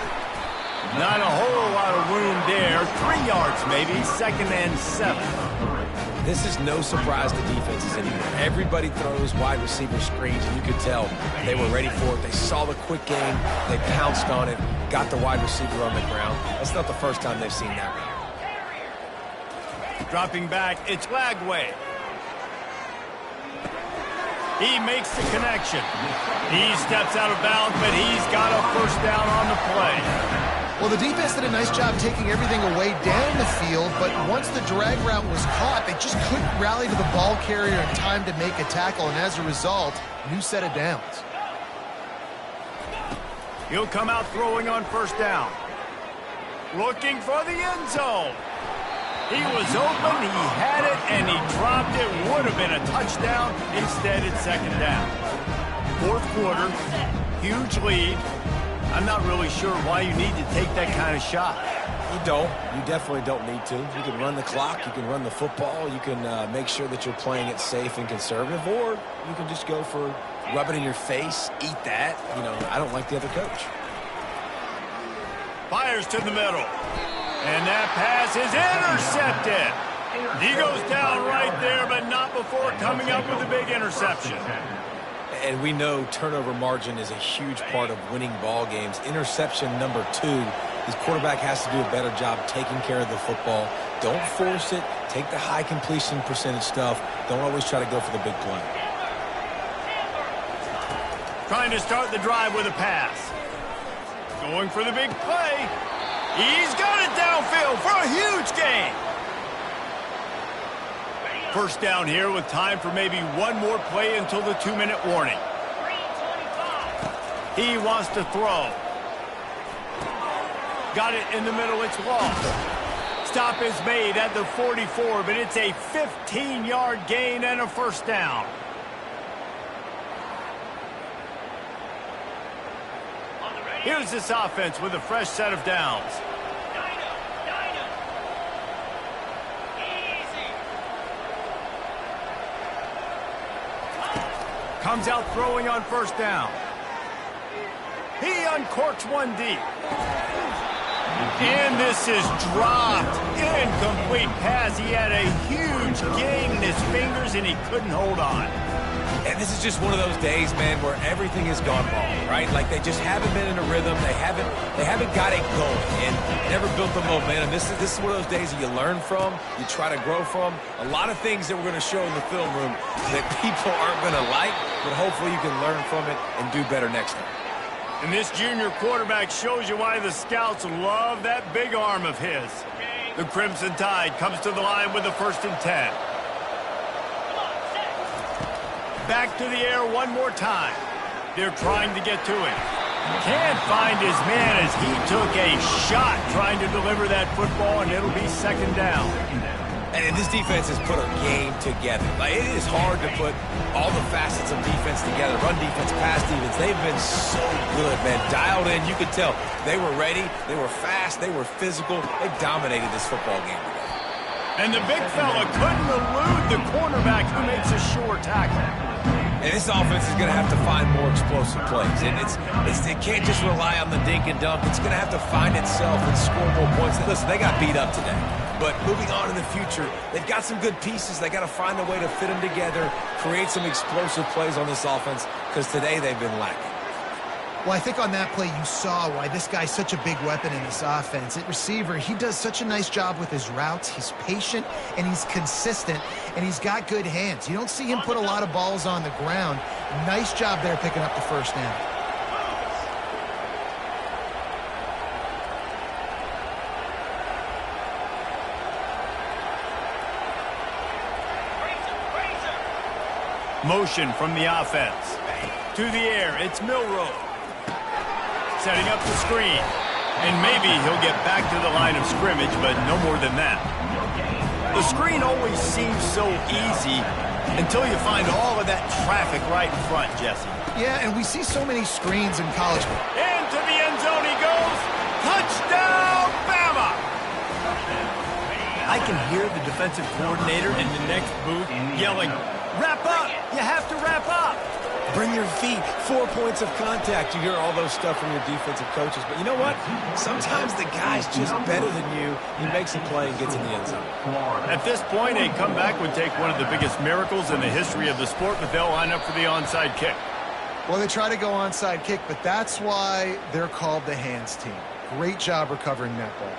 Speaker 1: Not a whole lot of room there. 3 yards maybe, 2nd and 7.
Speaker 3: This is no surprise to defenses anymore. Everybody throws wide receiver screens, and you could tell they were ready for it. They saw the quick game. They pounced on it, got the wide receiver on the ground. That's not the first time they've seen that.
Speaker 1: Dropping back, it's Lagway. He makes the connection. He steps out of bounds, but he's got a first down on the play.
Speaker 2: Well, the defense did a nice job taking everything away down the field, but once the drag route was caught, they just couldn't rally to the ball carrier in time to make a tackle, and as a result, new set of downs.
Speaker 1: He'll come out throwing on first down. Looking for the end zone. He was open, he had it, and he dropped it. Would have been a touchdown. Instead, it's 2nd down. 4th quarter, huge lead. I'm not really sure why you need to take that kind of shot.
Speaker 3: You don't. You definitely don't need to. You can run the clock. You can run the football. You can make sure that you're playing it safe and conservative, or you can just go for rub it in your face, eat that. You know, I don't like the other coach.
Speaker 1: Fires to the middle. And that pass is intercepted. He goes down right there, but not before coming up with a big interception.
Speaker 3: And we know turnover margin is a huge part of winning ball games. Interception number 2. His quarterback has to do a better job taking care of the football. Don't force it. Take the high completion percentage stuff. Don't always try to go for the big play.
Speaker 1: Trying to start the drive with a pass. Going for the big play. He's got it downfield for a huge gain. First down here with time for maybe one more play until the 2-minute warning. He wants to throw. Got it in the middle, it's lost. Stop is made at the 44, but it's a 15-yard gain and a first down. Here's this offense with a fresh set of downs. Comes out throwing on first down. He uncorks one deep. And this is dropped. Incomplete pass. He had a huge gain in his fingers, and he couldn't hold on.
Speaker 3: And this is just one of those days, man, where everything has gone wrong, right? Like they just haven't been in a rhythm. They haven't got it going and never built the momentum. This is one of those days that you learn from, you try to grow from. A lot of things that we're going to show in the film room that people aren't going to like, but hopefully you can learn from it and do better next time.
Speaker 1: And this junior quarterback shows you why the scouts love that big arm of his. The Crimson Tide comes to the line with the 1st and 10. Back to the air one more time. They're trying to get to him. Can't find his man as he took a shot trying to deliver that football, and it'll be 2nd down.
Speaker 3: And this defense has put a game together. Like, it is hard to put all the facets of defense together. Run defense, pass defense. They've been so good, man. Dialed in. You could tell they were ready. They were fast. They were physical. They dominated this football game today.
Speaker 1: And the big fella couldn't elude the cornerback who makes a sure tackle.
Speaker 3: And this offense is going to have to find more explosive plays. And it can't just rely on the dink and dunk. It's going to have to find itself and score more points. Listen, they got beat up today. But moving on in the future, they've got some good pieces. They got to find a way to fit them together, create some explosive plays on this offense, because today they've been lacking.
Speaker 2: Well, I think on that play you saw why this guy's such a big weapon in this offense. At receiver, he does such a nice job with his routes. He's patient, and he's consistent, and he's got good hands. You don't see him put a lot of balls on the ground. Nice job there picking up the first down.
Speaker 1: Motion from the offense. To the air, it's Milroe. Setting up the screen. And maybe he'll get back to the line of scrimmage, but no more than that. The screen always seems so easy until you find all of that traffic right in front, Jesse.
Speaker 2: Yeah, and we see so many screens in college.
Speaker 1: Into the end zone he goes. Touchdown, Bama! I can hear the defensive coordinator in the next booth yelling, "Wrap up! You have to wrap up!"
Speaker 3: Bring your feet, 4 points of contact. You hear all those stuff from your defensive coaches. But you know what? Sometimes the guy's just better than you. He makes a play and gets in the end zone.
Speaker 1: At this point, a comeback would take one of the biggest miracles in the history of the sport, but they'll line up for the onside kick.
Speaker 2: Well, they try to go onside kick, but that's why they're called the hands team. Great job recovering that ball.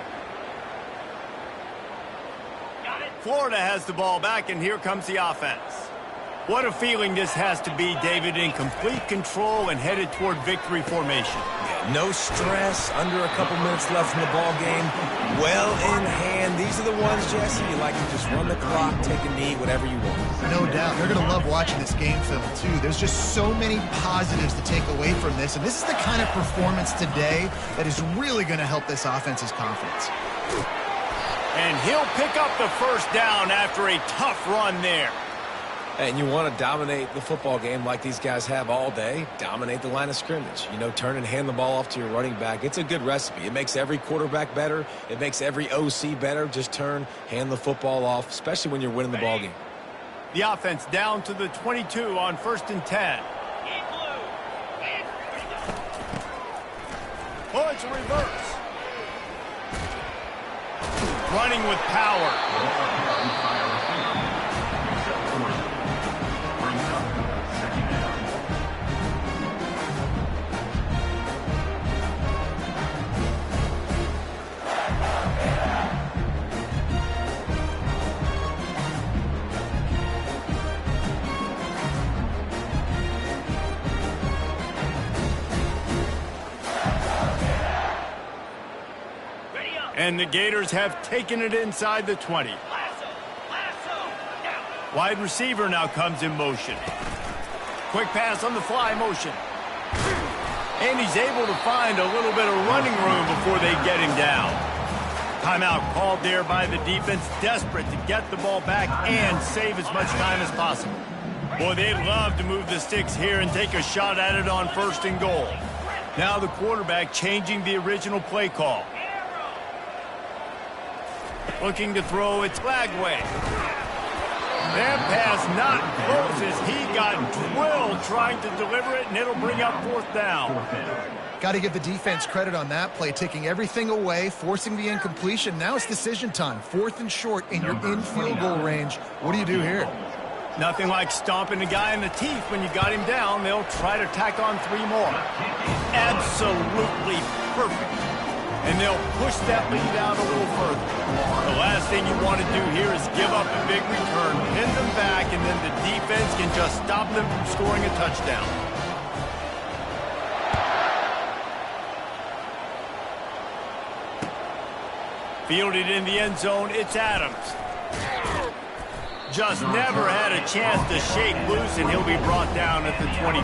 Speaker 1: Florida has the ball back, and here comes the offense. What a feeling this has to be, David, in complete control and headed toward victory formation.
Speaker 3: Yeah, no stress, under a couple minutes left in the ball game. Well in hand. These are the ones, Jesse, you like to just run the clock, take a knee, whatever you want.
Speaker 2: No doubt. They're going to love watching this game film, too. There's just so many positives to take away from this, and this is the kind of performance today that is really going to help this offense's confidence.
Speaker 1: And he'll pick up the first down after a tough run there.
Speaker 3: And you want to dominate the football game like these guys have all day. Dominate the line of scrimmage. You know, turn and hand the ball off to your running back. It's a good recipe. It makes every quarterback better. It makes every OC better. Just turn, hand the football off, especially when you're winning the ball game.
Speaker 1: The offense down to the 22 on 1st and 10. Oh, it's a reverse. Running with power. And the Gators have taken it inside the 20. Wide receiver now comes in motion. Quick pass on the fly motion. And he's able to find a little bit of running room before they get him down. Timeout called there by the defense, desperate to get the ball back and save as much time as possible. Boy, they'd love to move the sticks here and take a shot at it on 1st and goal. Now the quarterback changing the original play call. Looking to throw, it's Flagway. That pass not close as he got drilled trying to deliver it, and it'll bring up 4th down.
Speaker 2: Got to give the defense credit on that play, taking everything away, forcing the incompletion. Now it's decision time. 4th and short, and you're in field goal range. What do you do here?
Speaker 1: Nothing like stomping a guy in the teeth when you got him down. They'll try to tack on 3 more. Absolutely perfect. And they'll push that lead out a little further. The last thing you want to do here is give up a big return, pin them back, and then the defense can just stop them from scoring a touchdown. Fielded in the end zone, it's Adams. Just never had a chance to shake loose, and he'll be brought down at the 24.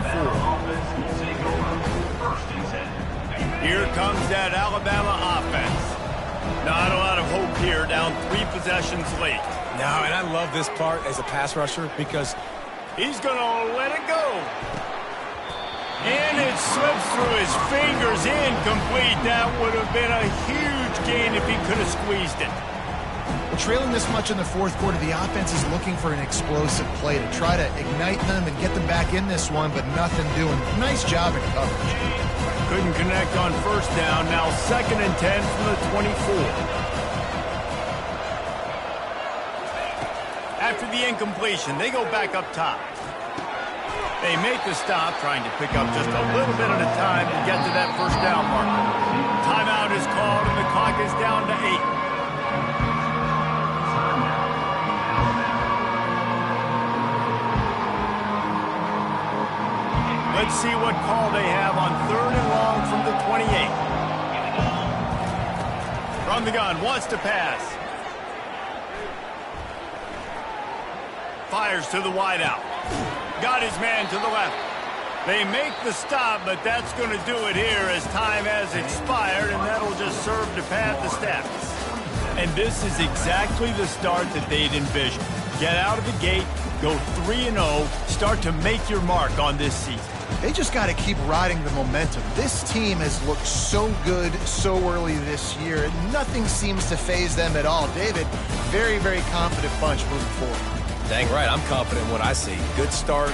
Speaker 1: Here comes that Alabama offense. Not a lot of hope here, down 3 possessions late.
Speaker 3: No, and I love this part as a pass rusher because
Speaker 1: he's going to let it go. And it slips through his fingers, incomplete. That would have been a huge gain if he could have squeezed it.
Speaker 2: Well, trailing this much in the 4th quarter, the offense is looking for an explosive play to try to ignite them and get them back in this one, but nothing doing. Nice job in coverage.
Speaker 1: Couldn't connect on 1st down. Now 2nd and 10 from the 24. After the incompletion, they go back up top. They make the stop, trying to pick up just a little bit at a time to get to that 1st down marker. Timeout is called, and the clock is down to 8. Let's see what call they have on 3rd and long from the 28. From the gun, wants to pass. Fires to the wideout. Got his man to the left. They make the stop, but that's going to do it here as time has expired, and that'll just serve to pad the stats. And this is exactly the start that they'd envisioned. Get out of the gate, go 3-0, start to make your mark on this season.
Speaker 2: They just got to keep riding the momentum. This team has looked so good so early this year. Nothing seems to faze them at all. David, very, very confident bunch moving forward.
Speaker 3: Dang right, I'm confident in what I see. Good start,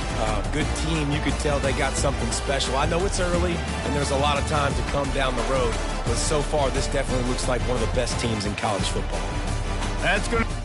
Speaker 3: good team. You could tell they got something special. I know it's early, and there's a lot of time to come down the road. But so far, this definitely looks like one of the best teams in college football.
Speaker 1: That's going to...